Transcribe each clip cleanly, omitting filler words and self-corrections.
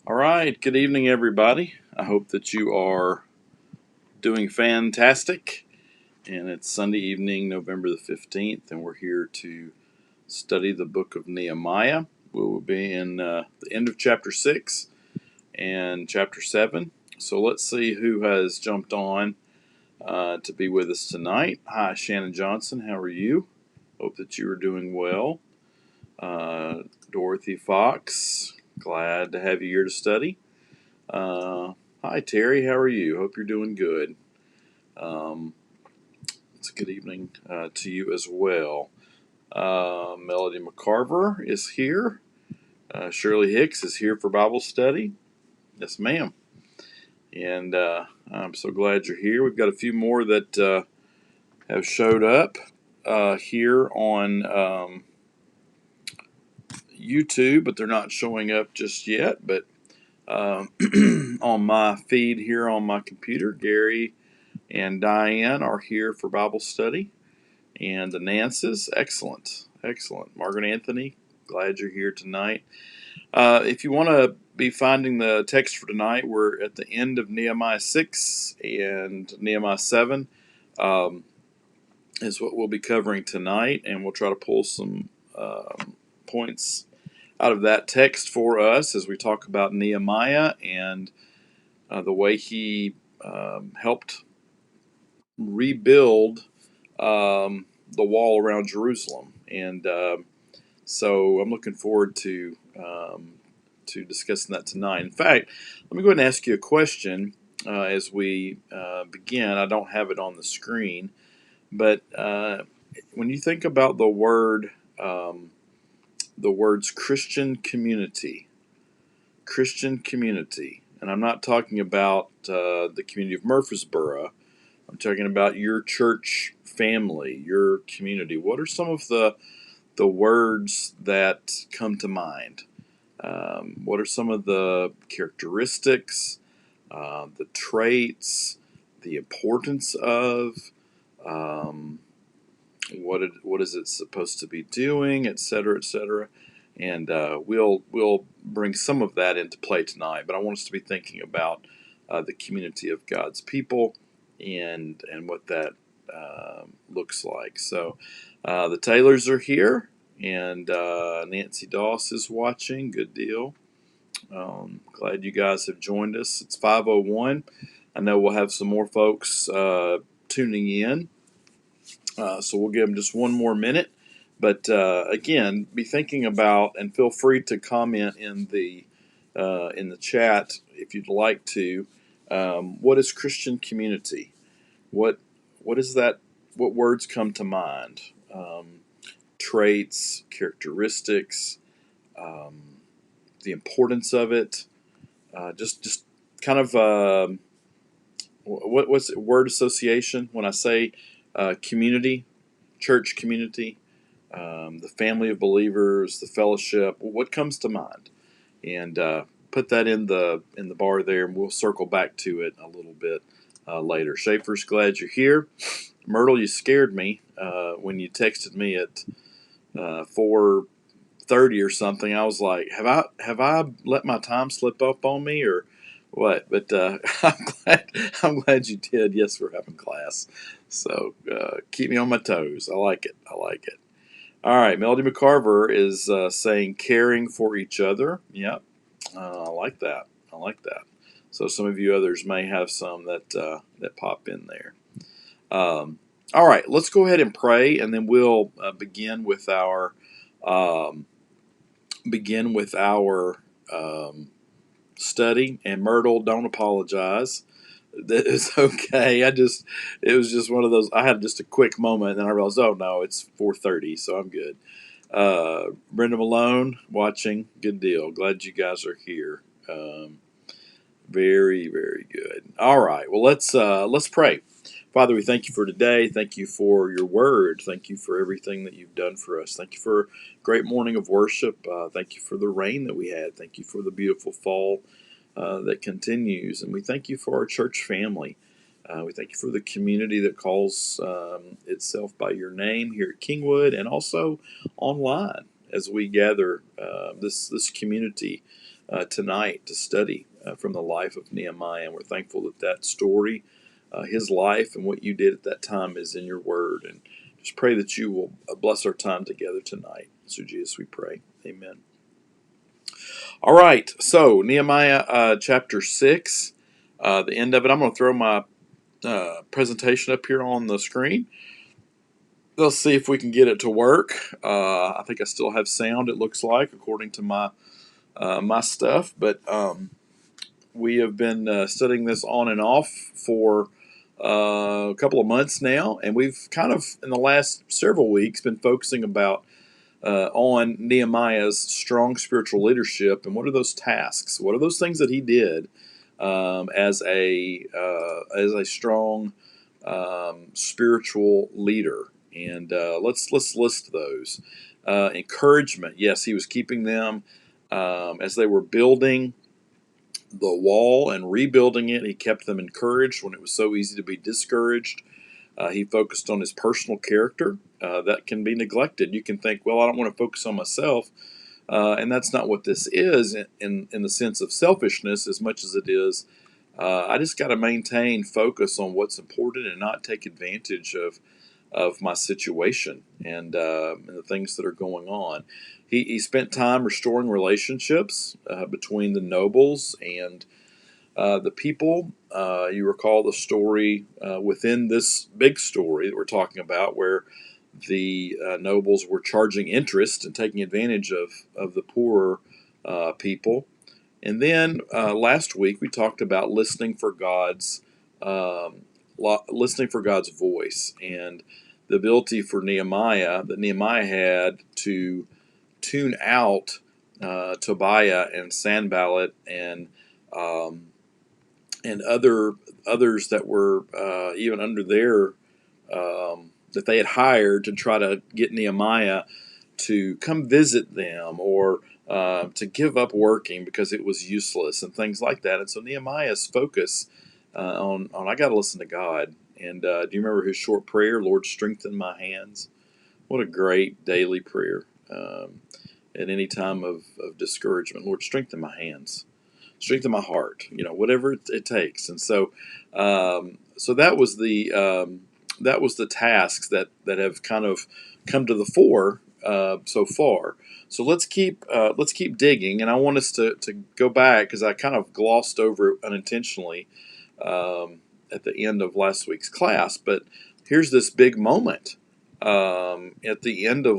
All right, good evening, everybody. I hope that you are doing fantastic. And it's Sunday evening, November the 15th, and we're here to study the book of Nehemiah. We will be in the end of chapter 6 and chapter 7. So let's see who has jumped on to be with us tonight. Hi, Shannon Johnson. How are you? Hope that you are doing well. Dorothy Fox, glad to have you here to study. Hi, Terry. How are you? Hope you're doing good. It's a good evening to you as well. Melody McCarver is here. Shirley Hicks is here for Bible study. Yes, ma'am. And I'm so glad you're here. We've got a few more that have showed up here on YouTube, but they're not showing up just yet. But on my feed here on my computer, Gary and Diane are here for Bible study. And the Nances, excellent. Margaret Anthony, glad you're here tonight. If you want to be finding the text for tonight, we're at the end of Nehemiah 6 and Nehemiah 7 is what we'll be covering tonight. And we'll try to pull some points out of that text for us as we talk about Nehemiah and the way he helped rebuild the wall around Jerusalem. And so I'm looking forward to discussing that tonight. In fact, let me go ahead and ask you a question as we begin. I don't have it on the screen, but when you think about the words Christian community, and I'm not talking about the community of Murfreesboro. I'm talking about your church family, your community. What are some of the words that come to mind? What are some of the characteristics, the traits, the importance of, what is it supposed to be doing, et cetera, et cetera. And we'll bring some of that into play tonight. But I want us to be thinking about the community of God's people and what that looks like. So the Taylors are here, and Nancy Doss is watching. Good deal. Glad you guys have joined us. It's 5:01. I know we'll have some more folks tuning in, so we'll give them just one more minute. But again, be thinking about, and feel free to comment in the chat if you'd like to. What is Christian community? What is that? What words come to mind? Traits, characteristics, the importance of it. Just kind of what's it, word association when I say community, church community, the family of believers, the fellowship. What comes to mind? And put that in the bar there, and we'll circle back to it a little bit later. Schaefer's glad you're here. Myrtle, you scared me when you texted me at 4:30 or something. I was like, have I let my time slip up on me or what? But I'm glad you did. Yes, we're having class, so keep me on my toes. I like it. All right, Melody McCarver is saying caring for each other. Yep, I like that. So some of you others may have some that pop in there. All right, let's go ahead and pray, and then we'll begin with our study. And Myrtle, don't apologize. That is okay. It was just one of those. I had just a quick moment, and then I realized, oh no, it's 4:30, so I'm good. Brenda Malone watching. Good deal. Glad you guys are here. Very, very good. All right. Well, let's pray. Father, we thank you for today. Thank you for your word. Thank you for everything that you've done for us. Thank you for a great morning of worship. Thank you for the rain that we had. Thank you for the beautiful fall that continues. And we thank you for our church family. We thank you for the community that calls itself by your name here at Kingwood and also online as we gather this community tonight to study from the life of Nehemiah. And we're thankful that that story, his life and what you did at that time is in your word. And just pray that you will bless our time together tonight. So, Jesus, we pray. Amen. All right. So, Nehemiah chapter 6, the end of it. I'm going to throw my presentation up here on the screen. Let's see if we can get it to work. I think I still have sound, it looks like, according to my stuff. But we have been studying this on and off for a couple of months now, and we've kind of, in the last several weeks, been focusing on Nehemiah's strong spiritual leadership and what are those tasks? What are those things that he did as a strong spiritual leader? And let's list those. Encouragement. Yes, he was keeping them as they were building the wall and rebuilding it. He kept them encouraged when it was so easy to be discouraged. He focused on his personal character. That can be neglected. You can think, well, I don't want to focus on myself. And that's not what this is in the sense of selfishness as much as it is. I just got to maintain focus on what's important and not take advantage of my situation and the things that are going on. He spent time restoring relationships between the nobles and the people. You recall the story within this big story that we're talking about where the nobles were charging interest and taking advantage of the poorer people. And then last week we talked about listening for God's voice and the ability for Nehemiah had to tune out Tobiah and Sanballat and others that were even under their that they had hired to try to get Nehemiah to come visit them or to give up working because it was useless and things like that. And so Nehemiah's focus on I got to listen to God. And do you remember his short prayer, Lord, strengthen my hands? What a great daily prayer at any time of discouragement. Lord, strengthen my hands. Strengthen my heart, whatever it takes. And so so that was the tasks that have kind of come to the fore so far. So let's keep digging, and I want us to go back because I kind of glossed over it unintentionally at the end of last week's class. But here's this big moment at the end of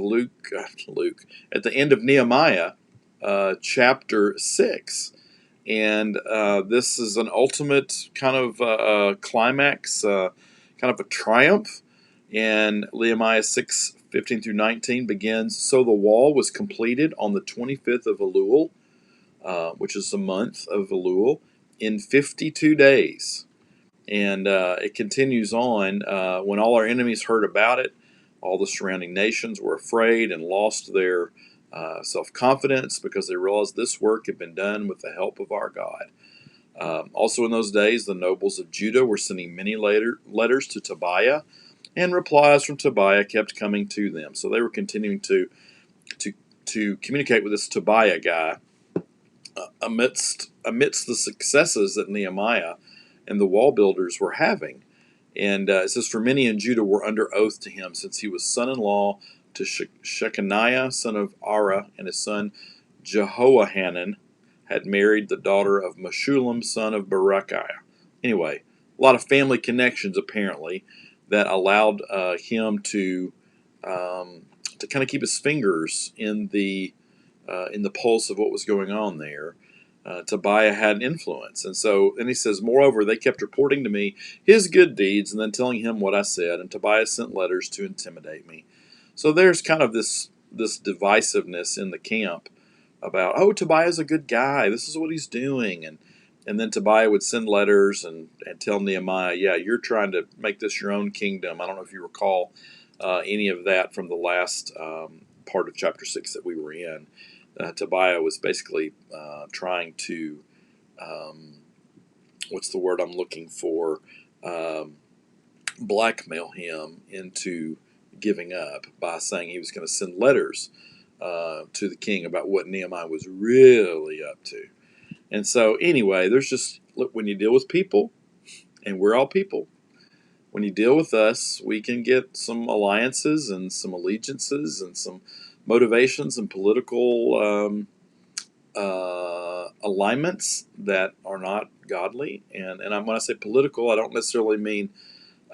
at the end of Nehemiah chapter 6. And this is an ultimate kind of climax, kind of a triumph. And Nehemiah 6:15 through 19 begins, so the wall was completed on the 25th of Elul, which is the month of Elul, in 52 days. And it continues on, when all our enemies heard about it, all the surrounding nations were afraid and lost their self-confidence because they realized this work had been done with the help of our God. Also in those days, the nobles of Judah were sending many letters to Tobiah, and replies from Tobiah kept coming to them. So they were continuing to communicate with this Tobiah guy amidst the successes that Nehemiah and the wall builders were having. And it says, for many in Judah were under oath to him, since he was son-in-law to Shechaniah, son of Ara, and his son Jehohanan had married the daughter of Meshullam, son of Berechiah. Anyway, a lot of family connections apparently that allowed him to kind of keep his fingers in the pulse of what was going on there. Tobiah had an influence. And he says, moreover, they kept reporting to me his good deeds and then telling him what I said. And Tobiah sent letters to intimidate me. So there's kind of this divisiveness in the camp about, oh, Tobiah's a good guy. This is what he's doing. And then Tobiah would send letters and tell Nehemiah, yeah, you're trying to make this your own kingdom. I don't know if you recall any of that from the last part of chapter 6 that we were in. Tobiah was basically trying to, what's the word I'm looking for, blackmail him into giving up by saying he was going to send letters to the king about what Nehemiah was really up to. And so, anyway, there's just, look, when you deal with people, and we're all people, when you deal with us, we can get some alliances and some allegiances and some motivations and political alignments that are not godly. And when I say political, I don't necessarily mean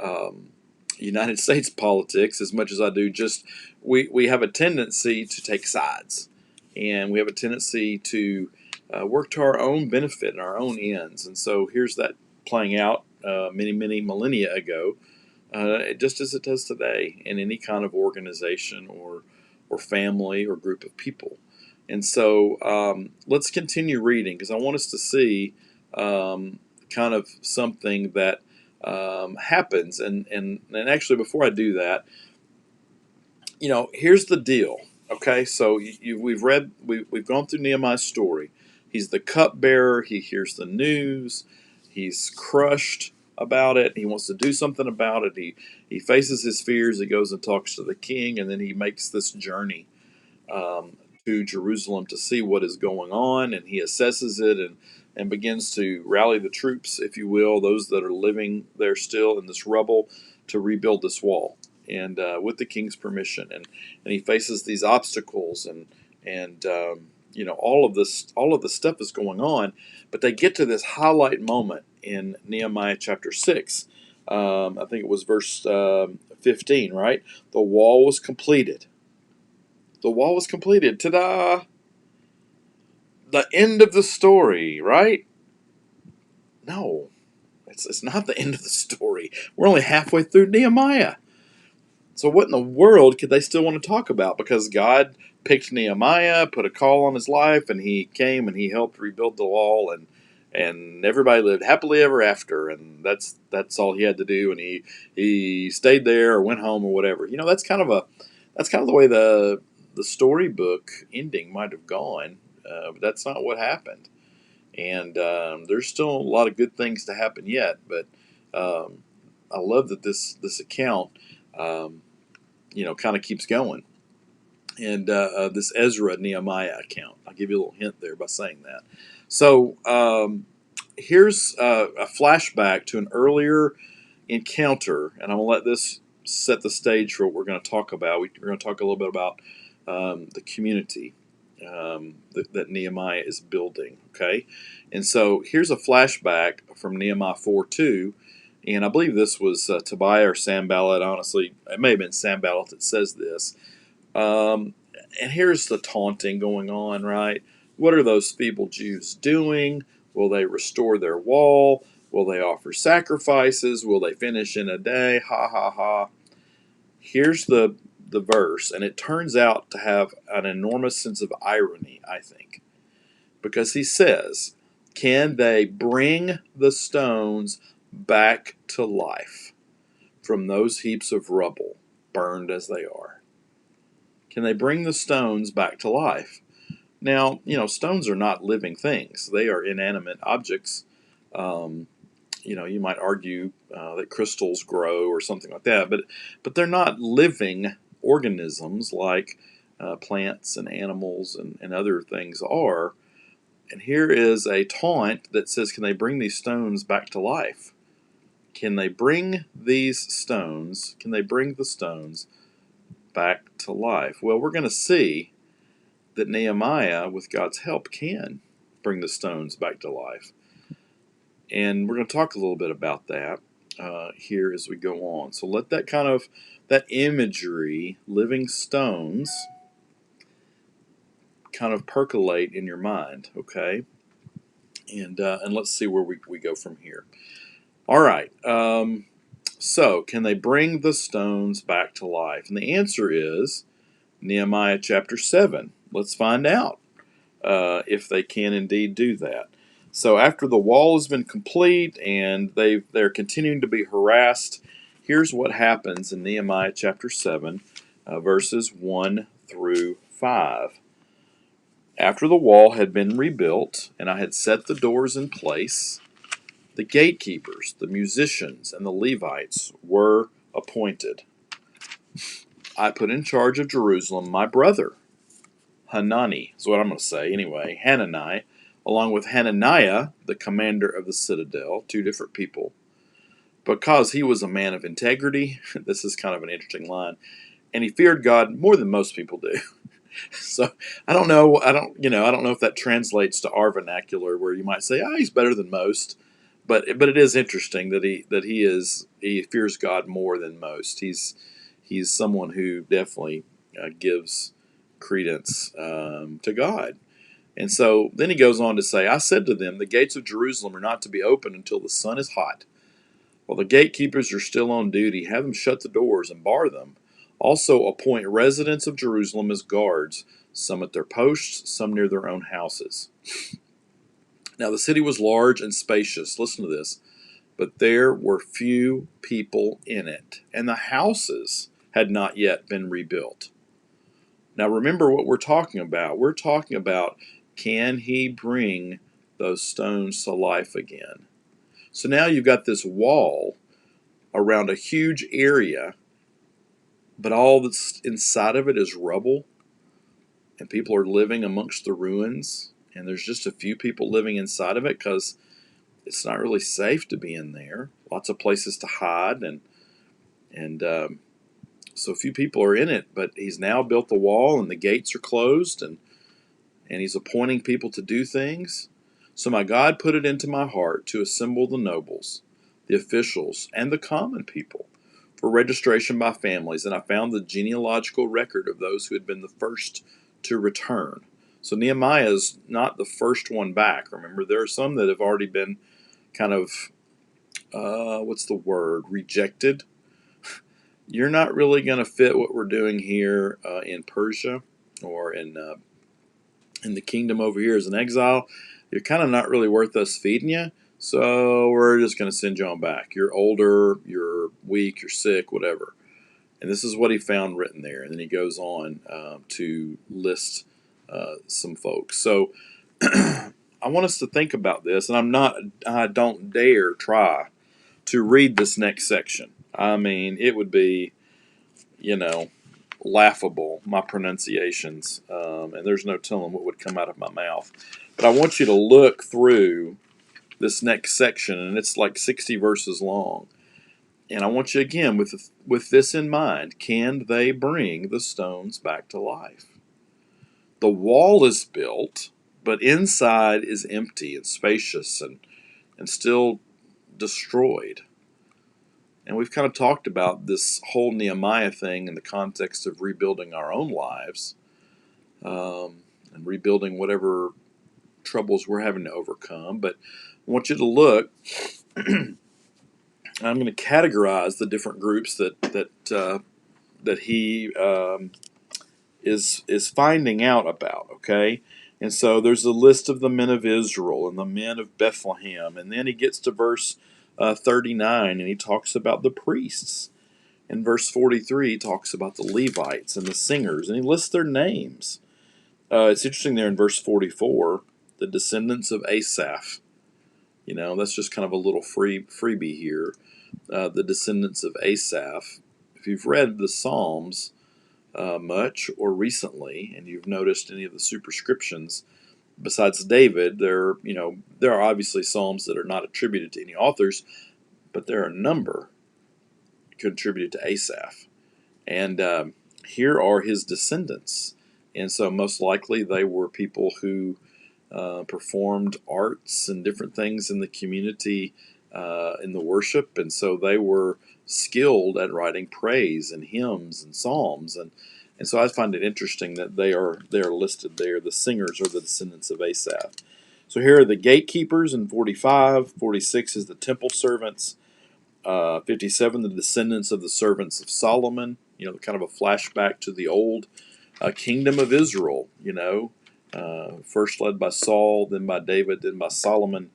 um, United States politics as much as I do just we have a tendency to take sides, and we have a tendency to work to our own benefit and our own ends. And so here's that playing out many millennia ago, just as it does today in any kind of organization or family or group of people. And so let's continue reading, because I want us to see kind of something that happens. And actually, before I do that, here's the deal. Okay, so we've gone through Nehemiah's story. He's the cupbearer. He hears the news. He's crushed about it. He wants to do something about it. He faces his fears. He goes and talks to the king, and then he makes this journey to Jerusalem to see what is going on, and he assesses it and begins to rally the troops, if you will, those that are living there still in this rubble, to rebuild this wall, and with the king's permission. And he faces these obstacles, and all of this stuff is going on, but they get to this highlight moment in Nehemiah chapter 6. I think it was verse 15, right? The wall was completed. The wall was completed. Ta-da! The end of the story, right? No, it's not the end of the story. We're only halfway through Nehemiah. So what in the world could they still want to talk about? Because God picked Nehemiah, put a call on his life, and he came and he helped rebuild the wall, and everybody lived happily ever after, and that's all he had to do, and he stayed there or went home or whatever. That's kind of the way the storybook ending might have gone, but that's not what happened. And there's still a lot of good things to happen yet, but um, I love that this account um, kind of keeps going. And this Ezra Nehemiah account, I'll give you a little hint there by saying that. So here's a flashback to an earlier encounter, and I'm going to let this set the stage for what we're going to talk about. We're going to talk a little bit about the community that Nehemiah is building. Okay, and so here's a flashback from Nehemiah 4:2, and I believe this was Tobiah or Sanballat. Honestly, it may have been Sanballat that says this. Um, and here's the taunting going on, right? What are those feeble Jews doing? Will they restore their wall? Will they offer sacrifices? Will they finish in a day? Ha ha ha. Here's the verse, and it turns out to have an enormous sense of irony, I think, because he says, can they bring the stones back to life from those heaps of rubble, burned as they are? Can they bring the stones back to life? Now, stones are not living things. They are inanimate objects. Um, you might argue that crystals grow or something like that, but they're not living organisms like plants and animals and other things are. And here is a taunt that says, can they bring these stones back to life? Can they bring these stones? Can they bring the stones back to life? Well, we're going to see that Nehemiah, with God's help, can bring the stones back to life. And we're going to talk a little bit about that here as we go on. So let that imagery, living stones, kind of percolate in your mind, okay? And let's see where we go from here. All right. So can they bring the stones back to life? And the answer is Nehemiah chapter 7. Let's find out if they can indeed do that. So after the wall has been complete and they're continuing to be harassed, here's what happens in Nehemiah chapter 7, verses 1 through 5. After the wall had been rebuilt, and I had set the doors in place, the gatekeepers, the musicians, and the Levites were appointed. I put in charge of Jerusalem my brother, Hanani, is what I'm going to say anyway, Hanani, along with Hananiah, the commander of the citadel, two different people, because he was a man of integrity. This is kind of an interesting line. And he feared God more than most people do. So I don't know. I don't know if that translates to our vernacular, where you might say, "Ah, he's better than most." But it is interesting that he fears God more than most. He's someone who definitely gives credence to God. And so then he goes on to say, "I said to them, the gates of Jerusalem are not to be opened until the sun is hot. While the gatekeepers are still on duty, have them shut the doors and bar them. Also appoint residents of Jerusalem as guards, some at their posts, some near their own houses." Now the city was large and spacious. Listen to this. But there were few people in it, and the houses had not yet been rebuilt. Now remember what we're talking about. We're talking about, can he bring those stones to life again? So now you've got this wall around a huge area, but all that's inside of it is rubble, and people are living amongst the ruins, and there's just a few people living inside of it because it's not really safe to be in there. Lots of places to hide, and so few people are in it. But he's now built the wall, and the gates are closed, and he's appointing people to do things. So my God put it into my heart to assemble the nobles, the officials, and the common people for registration by families, and I found the genealogical record of those who had been the first to return. So Nehemiah is not the first one back. Remember, there are some that have already been kind of, what's the word, rejected. You're not really going to fit what we're doing here in Persia or in the kingdom over here as an exile. You're kind of not really worth us feeding you, so we're just going to send you on back. You're older, you're weak, you're sick, whatever. And this is what he found written there. And then he goes on to list some folks. So I want us to think about this, and I don't dare try to read this next section. I mean, it would be, you know, laughable, my pronunciations, and there's no telling what would come out of my mouth. But I want you to look through this next section, and it's like 60 verses long. And I want you again, with this in mind, can they bring the stones back to life? The wall is built, but inside is empty and spacious and still destroyed. And we've kind of talked about this whole Nehemiah thing in the context of rebuilding our own lives, and rebuilding whatever troubles we're having to overcome. But I want you to look. I'm going to categorize the different groups that he is finding out about. Okay, and so there's a list of the men of Israel and the men of Bethlehem, and then he gets to verse 39, and he talks about the priests. In verse 43, he talks about the Levites and the singers, and he lists their names. It's interesting there in verse 44, the descendants of Asaph. You know, that's just kind of a little freebie here. The descendants of Asaph. If you've read the Psalms much or recently, and you've noticed any of the superscriptions, besides David, there are obviously Psalms that are not attributed to any authors, but there are a number contributed to Asaph. And here are his descendants. And so most likely they were people who performed arts and different things in the community, in the worship. And so they were skilled at writing praise and hymns and psalms. And so I find it interesting that they are listed there. The singers are the descendants of Asaph. So here are the gatekeepers in 45. 46 is the temple servants. 57, the descendants of the servants of Solomon. You know, kind of a flashback to the old kingdom of Israel. You know, first led by Saul, then by David, then by Solomon,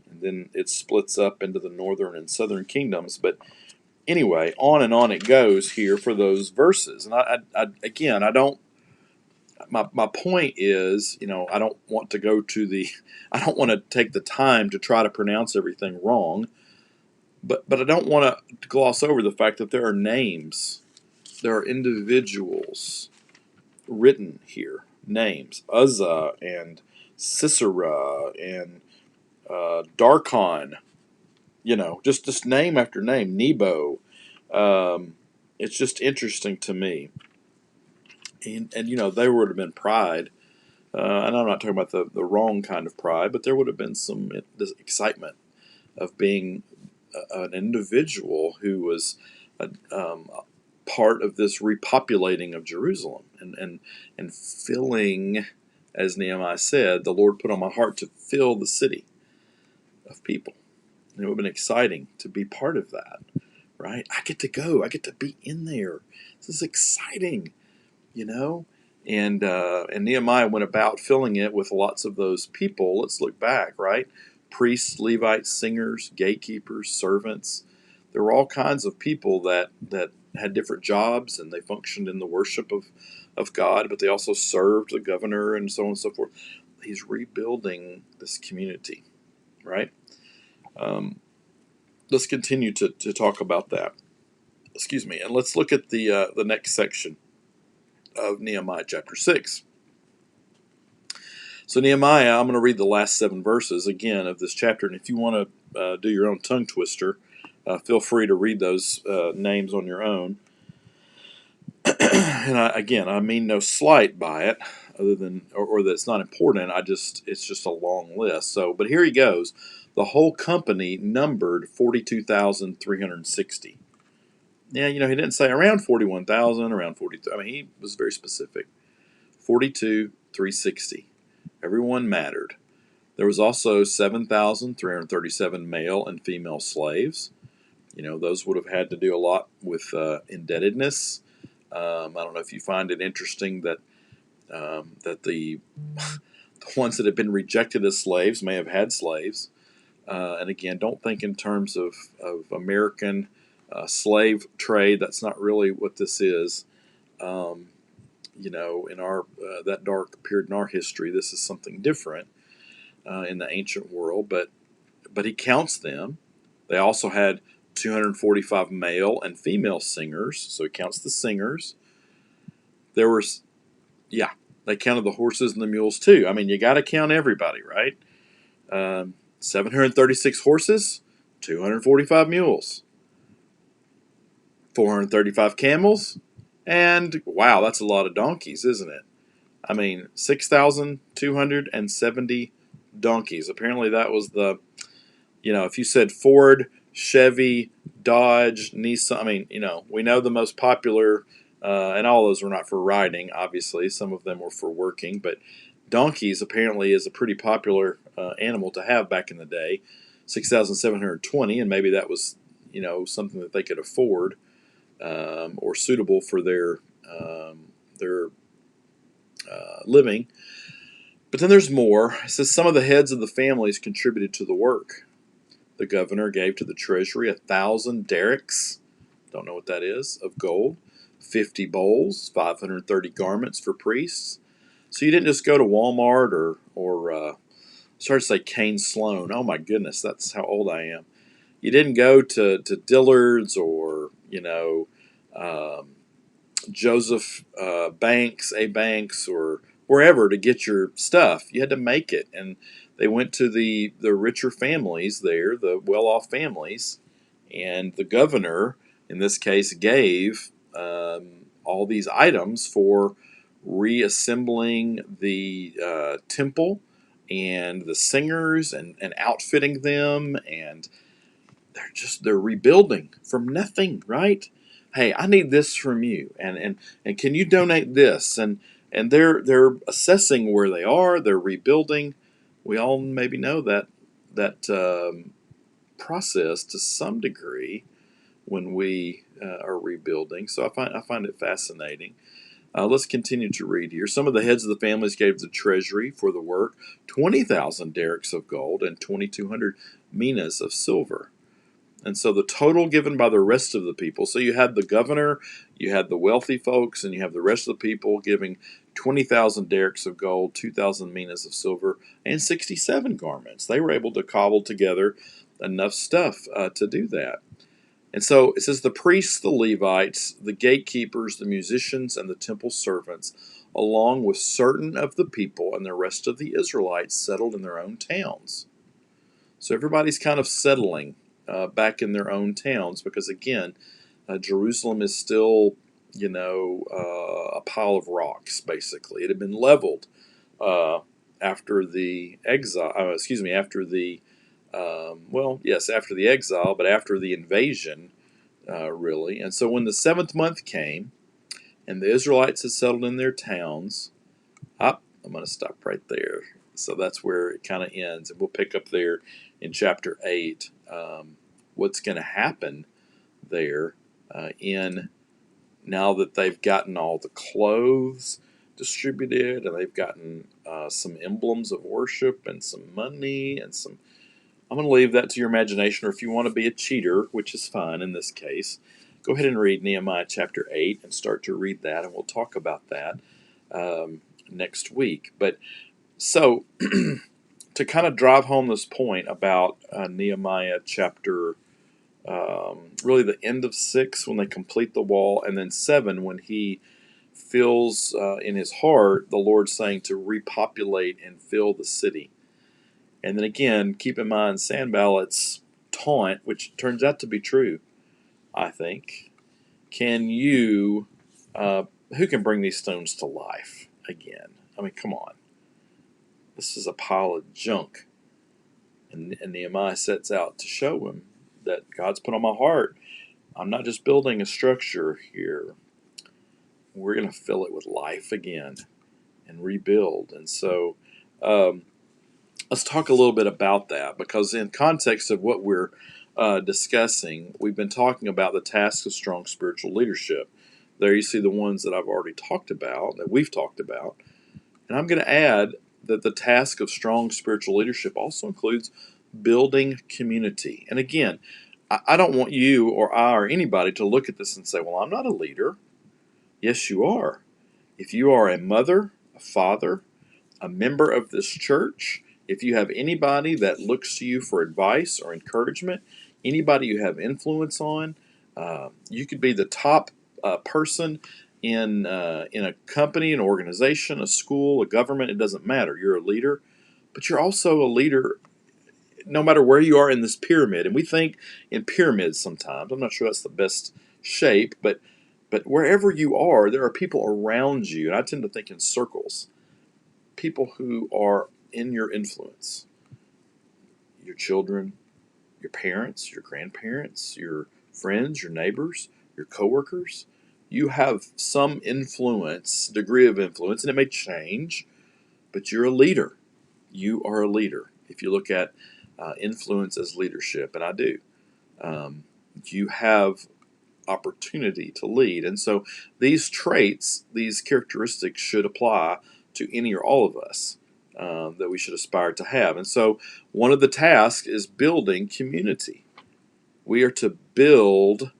and then it splits up into the northern and southern kingdoms. But anyway, on and on it goes here for those verses. And I don't. My point is, I don't want to go to the. I don't want to take the time to try to pronounce everything wrong. But I don't want to gloss over the fact that there are names, there are individuals written here, names, Uzzah and Sisera and Darkon. Just name after name. Nebo. It's just interesting to me. And there would have been pride. And I'm not talking about the wrong kind of pride, but there would have been this excitement of being an individual who was a, part of this repopulating of Jerusalem and filling, as Nehemiah said, the Lord put on my heart to fill the city of people. And it would have been exciting to be part of that, right? I get to go. I get to be in there. This is exciting, you know? And Nehemiah went about filling it with lots of those people. Let's look back, right? Priests, Levites, singers, gatekeepers, servants. There were all kinds of people that had different jobs, and they functioned in the worship of God, but they also served the governor and so on and so forth. He's rebuilding this community, right? Let's continue to talk about that. Excuse me, and let's look at the next section of Nehemiah chapter 6. So Nehemiah, I'm going to read the last 7 verses again of this chapter, and if you want to do your own tongue twister, feel free to read those names on your own. And I mean no slight by it, other than or that it's not important. It's just a long list. So, but here he goes. The whole company numbered 42,360. Yeah, he didn't say around 41,000, around 42. I mean, he was very specific. 42,360. Everyone mattered. There was also 7,337 male and female slaves. Those would have had to do a lot with indebtedness. I don't know if you find it interesting that the ones that have been rejected as slaves may have had slaves. And again, don't think in terms of American slave trade. That's not really what this is. In our that dark period in our history, this is something different in the ancient world. But he counts them. They also had 245 male and female singers, so he counts the singers. There were, they counted the horses and the mules too. I mean, you got to count everybody, right? 736 horses, 245 mules, 435 camels, and wow, that's a lot of donkeys, isn't it? I mean, 6,270 donkeys. Apparently, that was if you said Ford, Chevy, Dodge, Nissan, I mean, we know the most popular, and all those were not for riding, obviously. Some of them were for working, but donkeys apparently is a pretty popular animal to have back in the day. 6,720, and maybe that was, something that they could afford or suitable for their living. But then there's more. It says some of the heads of the families contributed to the work. The governor gave to the treasury 1,000 derricks, don't know what that is, of gold, 50 bowls, 530 garments for priests. So you didn't just go to Walmart or started to say Kane Sloan. Oh my goodness, that's how old I am. You didn't go to Dillard's or Joseph Banks, A. Banks, or wherever to get your stuff. You had to make it, and they went to the richer families there, the well-off families, and the governor, in this case, gave all these items for reassembling the temple and the singers and outfitting them, and they're rebuilding from nothing, right? Hey, I need this from you, and can you donate this? And they're assessing where they are. They're rebuilding. We all maybe know that process to some degree when we are rebuilding. So I find it fascinating. Let's continue to read here. Some of the heads of the families gave the treasury for the work 20,000 derricks of gold and 2,200 minas of silver. And so the total given by the rest of the people, so you had the governor, you had the wealthy folks, and you have the rest of the people giving 20,000 derricks of gold, 2,000 minas of silver, and 67 garments. They were able to cobble together enough stuff to do that. And so it says the priests, the Levites, the gatekeepers, the musicians, and the temple servants along with certain of the people and the rest of the Israelites, settled in their own towns. So everybody's kind of settling back in their own towns because, again, Jerusalem is still, a pile of rocks, basically. It had been leveled after the exile, after the, after the exile, but after the invasion, really. And so when the 7th month came and the Israelites had settled in their towns, I'm going to stop right there. So that's where it kind of ends. And we'll pick up there in chapter 8 what's going to happen there in now that they've gotten all the clothes distributed and they've gotten some emblems of worship and some money and some. I'm going to leave that to your imagination, or if you want to be a cheater, which is fine in this case, go ahead and read Nehemiah chapter 8 and start to read that, and we'll talk about that next week. But so to kind of drive home this point about Nehemiah chapter, really the end of 6 when they complete the wall, and then 7 when he feels in his heart the Lord saying to repopulate and fill the city. And then again, keep in mind Sanballat's taunt, which turns out to be true, I think. Can you, who can bring these stones to life again? I mean, come on. This is a pile of junk. And Nehemiah sets out to show him that God's put on my heart. I'm not just building a structure here. We're going to fill it with life again and rebuild. And so let's talk a little bit about that, because in context of what we're discussing, we've been talking about the tasks of strong spiritual leadership. There you see the ones that I've already talked about, that we've talked about. And I'm going to add that the task of strong spiritual leadership also includes building community. And again, I don't want you or I or anybody to look at this and say, well, I'm not a leader. Yes, you are. If you are a mother, a father, a member of this church, if you have anybody that looks to you for advice or encouragement, anybody you have influence on, you could be the top person in a company, an organization, a school, a government. It doesn't matter. You're a leader, but you're also a leader no matter where you are in this pyramid. And we think in pyramids sometimes. I'm not sure that's the best shape, but wherever you are, there are people around you, and I tend to think in circles. People who are in your influence. Your children, your parents, your grandparents, your friends, your neighbors, your coworkers. You have some influence, degree of influence, and it may change, but you're a leader. You are a leader. If you look at influence as leadership, and I do, you have opportunity to lead. And so these traits, these characteristics should apply to any or all of us that we should aspire to have. And so one of the tasks is building community. We are to build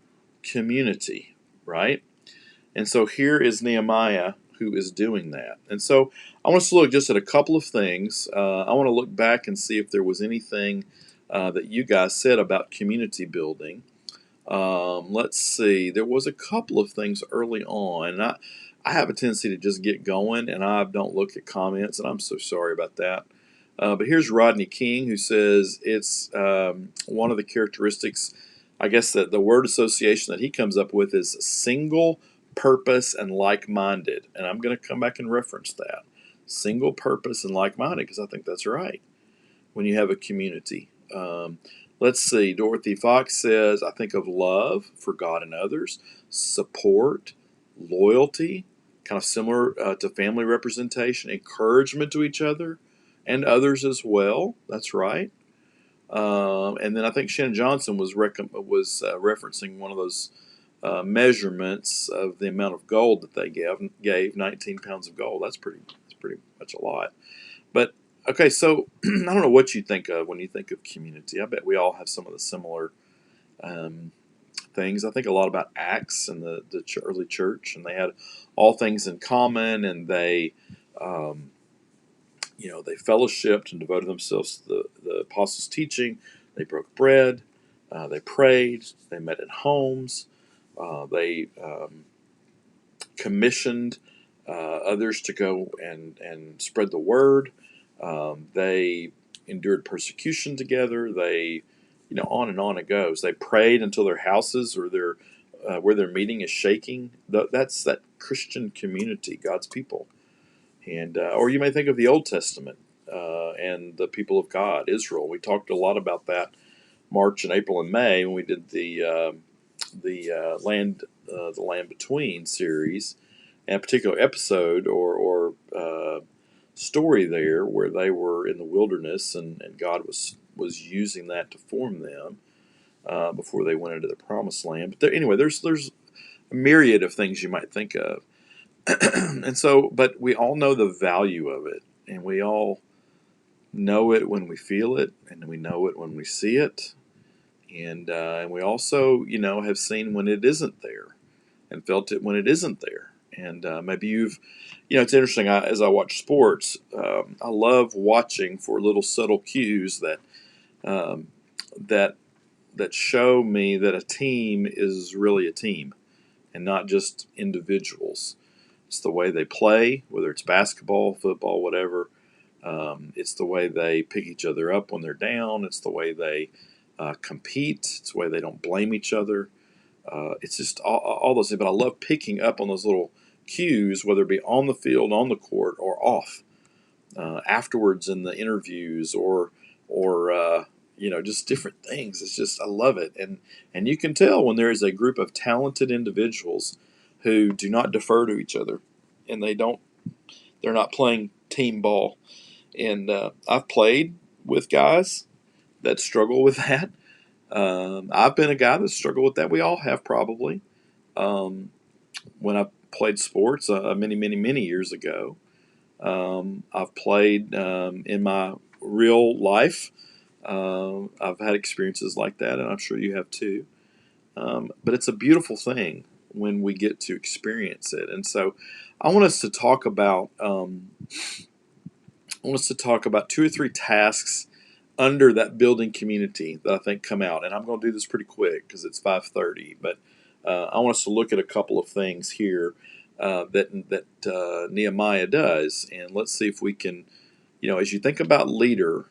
community, right? And so here is Nehemiah who is doing that. And so I want us to look just at a couple of things. I want to look back and see if there was anything that you guys said about community building. Let's see. There was a couple of things early on. And I have a tendency to just get going, and I don't look at comments, and I'm so sorry about that. But here's Rodney King, who says it's one of the characteristics, I guess, that the word association that he comes up with is single purpose and like-minded. And I'm going to come back and reference that. Single purpose and like-minded, because I think that's right when you have a community. Let's see. Dorothy Fox says, I think of love for God and others, support, loyalty, kind of similar to family representation, encouragement to each other and others as well. That's right. And then I think Shannon Johnson was referencing one of those measurements of the amount of gold that they gave 19 pounds of gold. That's pretty much a lot. But okay, so I don't know what you think of when you think of community. I bet we all have some of the similar things. I think a lot about Acts and the early church, and they had all things in common, and they they fellowshiped and devoted themselves to the apostles' teaching. They broke bread. They prayed. They met in homes. They commissioned others to go and spread the word. They endured persecution together. They, on and on it goes. They prayed until their houses or their where their meeting is shaking. That's that Christian community, God's people. And or you may think of the Old Testament and the people of God, Israel. We talked a lot about that March and April and May when we did the land between series, and a particular episode or story there where they were in the wilderness and God was using that to form them before they went into the promised land. But anyway, there's a myriad of things you might think of, and so but we all know the value of it, and we all know it when we feel it, and we know it when we see it, and we also have seen when it isn't there, and felt it when it isn't there. And maybe it's interesting. As I watch sports, I love watching for little subtle cues um, that that show me that a team is really a team and not just individuals. It's the way they play, whether it's basketball, football, whatever. It's the way they pick each other up when they're down. It's the way they compete. It's the way they don't blame each other. It's just all those things. But I love picking up on those little cues, whether it be on the field, on the court, or off afterwards in the interviews, or just different things. It's just I love it, and you can tell when there is a group of talented individuals who do not defer to each other, and they're not playing team ball. And I've played with guys that struggle with that. I've been a guy that struggled with that. We all have probably. Um, when I played sports many, many, many years ago, I've played in my real life. I've had experiences like that, and I'm sure you have too. But it's a beautiful thing when we get to experience it. And so, I want us to talk about. I want us to talk about two or three tasks under that building community that I think come out. And I'm going to do this pretty quick because it's 5:30. But I want us to look at a couple of things here that Nehemiah does, and let's see if we can, as you think about leader,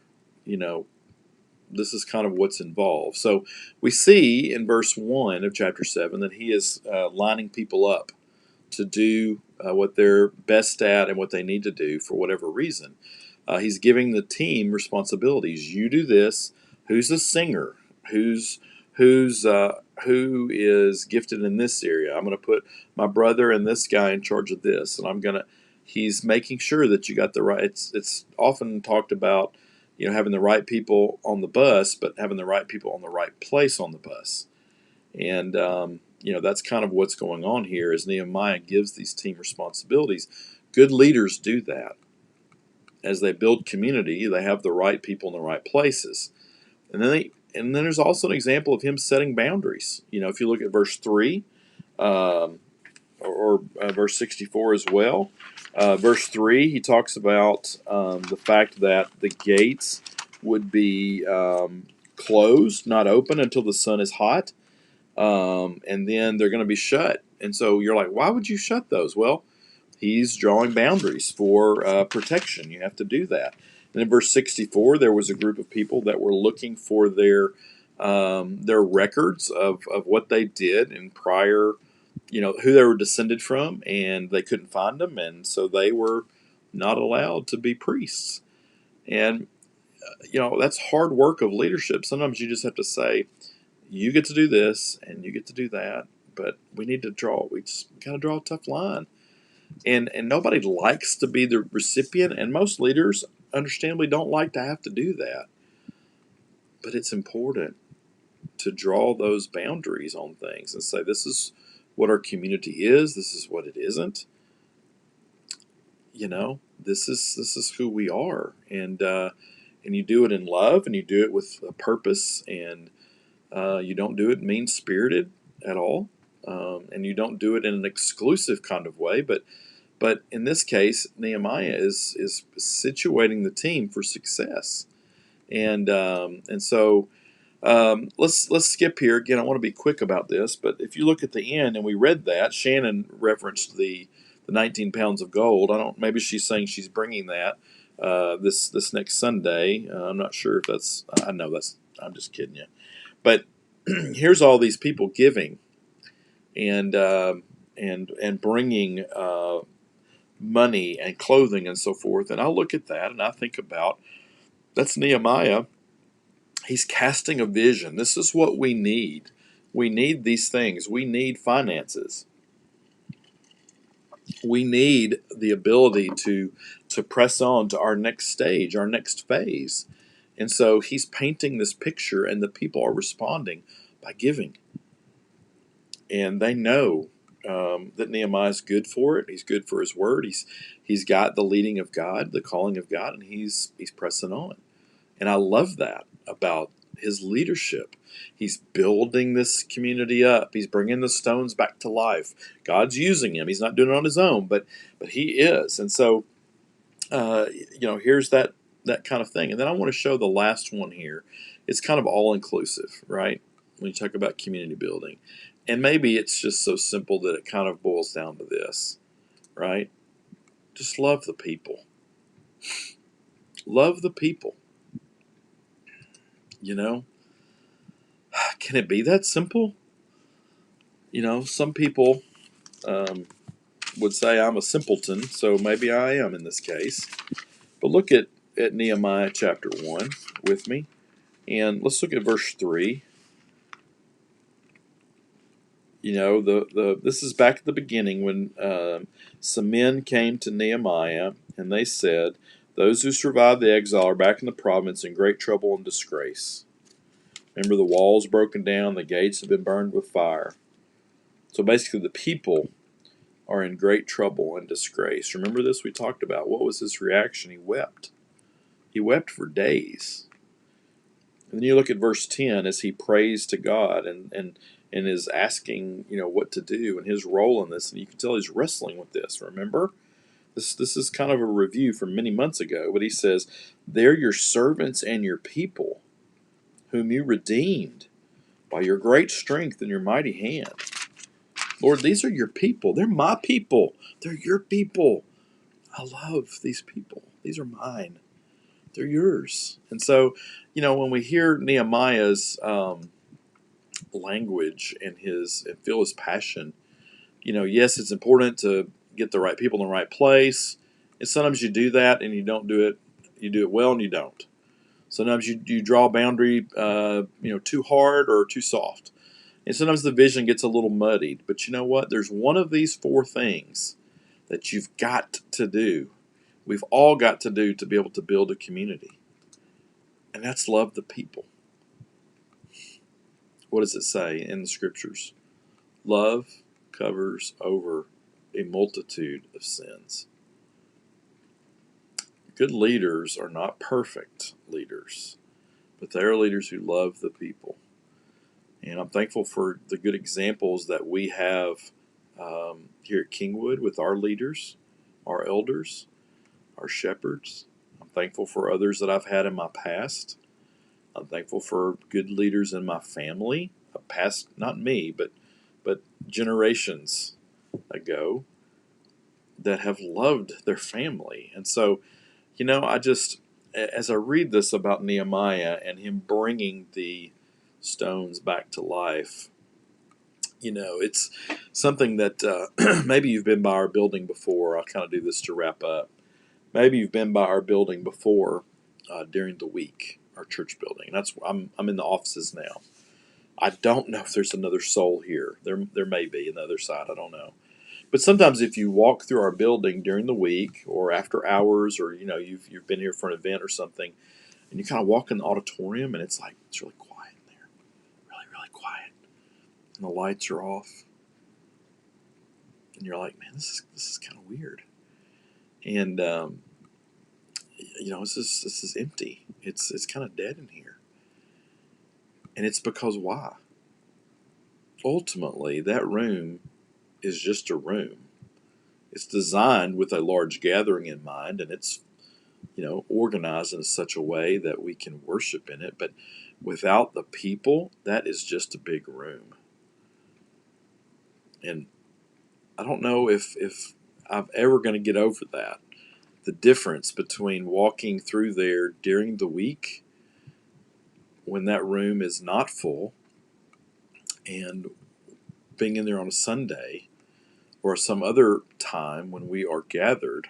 you know, this is kind of what's involved. So we see in verse 1 of chapter 7 that he is lining people up to do what they're best at and what they need to do for whatever reason. He's giving the team responsibilities. You do this. Who's the singer? Who is gifted in this area? I'm going to put my brother and this guy in charge of this, and I'm going to. He's making sure that you got the right. It's often talked about, having the right people on the bus, but having the right people on the right place on the bus, and that's kind of what's going on here. As Nehemiah gives these team responsibilities, good leaders do that. As they build community, they have the right people in the right places. And then there's also an example of him setting boundaries. If you look at verse 3 or verse 64 as well. Verse 3, he talks about the fact that the gates would be closed, not open until the sun is hot, and then they're going to be shut. And so you're like, why would you shut those? Well, he's drawing boundaries for protection. You have to do that. And in verse 64, there was a group of people that were looking for their records of what they did in prior, who they were descended from, and they couldn't find them, and so they were not allowed to be priests. And that's hard work of leadership. Sometimes you just have to say, you get to do this, and you get to do that, but we just got to draw a tough line. And nobody likes to be the recipient, and most leaders understandably don't like to have to do that. But it's important to draw those boundaries on things and say, this is what our community is, this is what it isn't. This is who we are, and you do it in love, and you do it with a purpose, and you don't do it mean spirited at all, and you don't do it in an exclusive kind of way, But in this case, Nehemiah is situating the team for success, and so let's skip here again. I want to be quick about this, but if you look at the end, and we read that Shannon referenced the the 19 pounds of gold. I don't. Maybe she's saying she's bringing that this next Sunday. I'm not sure if that's. I know that's. I'm just kidding you. But here's all these people giving and and bringing money and clothing and so forth. And I look at that and I think about that's Nehemiah. He's casting a vision. This is what we need. We need these things. We need finances. We need the ability to press on to our next stage, our next phase. And so he's painting this picture, and the people are responding by giving. And they know that Nehemiah is good for it. He's good for his word. He's got the leading of God, the calling of God, and he's pressing on. And I love that about his leadership. He's building this community up. He's bringing the stones back to life. God's using him. He's not doing it on his own, but he is. And so, here's that kind of thing. And then I want to show the last one here. It's kind of all inclusive, right? When you talk about community building, and maybe it's just so simple that it kind of boils down to this, right? Just love the people. Love the people. Can it be that simple? Some people would say I'm a simpleton, so maybe I am in this case. But look at Nehemiah chapter 1 with me, and let's look at verse 3. This is back at the beginning when some men came to Nehemiah, and they said, "Those who survived the exile are back in the province in great trouble and disgrace. Remember, the walls broken down, the gates have been burned with fire." So basically, the people are in great trouble and disgrace. Remember this? We talked about. What was his reaction? He wept. He wept for days. And then you look at verse 10 as he prays to God and is asking, what to do and his role in this. And you can tell he's wrestling with this. Remember? This is kind of a review from many months ago. But he says, "They're your servants and your people, whom you redeemed by your great strength and your mighty hand." Lord, these are your people. They're my people. They're your people. I love these people. These are mine. They're yours. And so, when we hear Nehemiah's language and feel his passion, yes, it's important to get the right people in the right place. And sometimes you do that and you don't do it. You do it well and you don't. Sometimes you draw a boundary, too hard or too soft. And sometimes the vision gets a little muddied. But you know what? There's one of these four things that you've got to do. We've all got to do to be able to build a community. And that's love the people. What does it say in the scriptures? Love covers over a multitude of sins. Good leaders are not perfect leaders, but they are leaders who love the people. And I'm thankful for the good examples that we have here at Kingwood with our leaders, our elders, our shepherds. I'm thankful for others that I've had in my past. I'm thankful for good leaders in my family, past, not me, but generations ago that have loved their family. And so, as I read this about Nehemiah and him bringing the stones back to life, it's something that maybe you've been by our building before. I'll kind of do this to wrap up. Maybe you've been by our building before during the week, our church building. I'm in the offices now. I don't know if there's another soul here. There may be on the other side. I don't know. But sometimes if you walk through our building during the week or after hours, or you've been here for an event or something, and you kind of walk in the auditorium and it's really quiet in there, really really quiet, and the lights are off, and you're like, man, this is kind of weird, and this is empty. It's kind of dead in here, and it's because why? Ultimately, that room is just a room. It's designed with a large gathering in mind, and it's organized in such a way that we can worship in it. But without the people, that is just a big room. And I don't know if I'm ever going to get over that. The difference between walking through there during the week when that room is not full and being in there on a Sunday or some other time when we are gathered,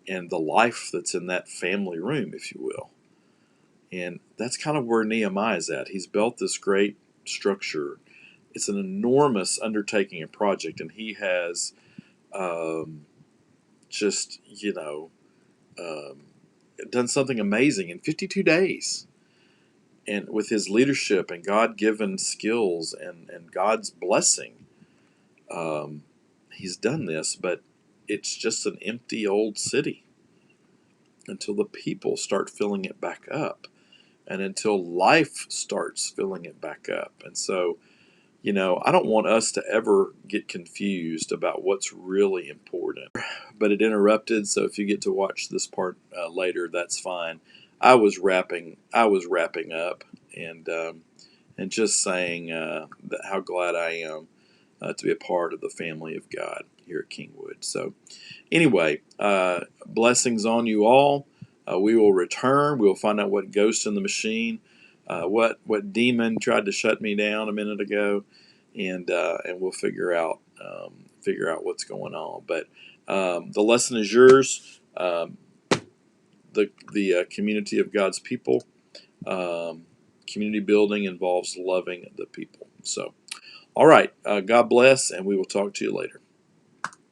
and the life that's in that family room, if you will. And that's kind of where Nehemiah is at. He's built this great structure. It's an enormous undertaking and project, and he has um, just, um, done something amazing in 52 days. And with his leadership and God given skills and God's blessing, um, he's done this, but it's just an empty old city until the people start filling it back up and until life starts filling it back up. And so, I don't want us to ever get confused about what's really important. But it interrupted, so if you get to watch this part later, that's fine. I was wrapping up, and just saying that how glad I am to be a part of the family of God here at Kingwood. So anyway, blessings on you all. We will return. We will find out what ghost in the machine, what demon tried to shut me down a minute ago, and we'll figure out what's going on. But the lesson is yours. The community of God's people. Um, Community building involves loving the people. So, all right. God bless, and we will talk to you later.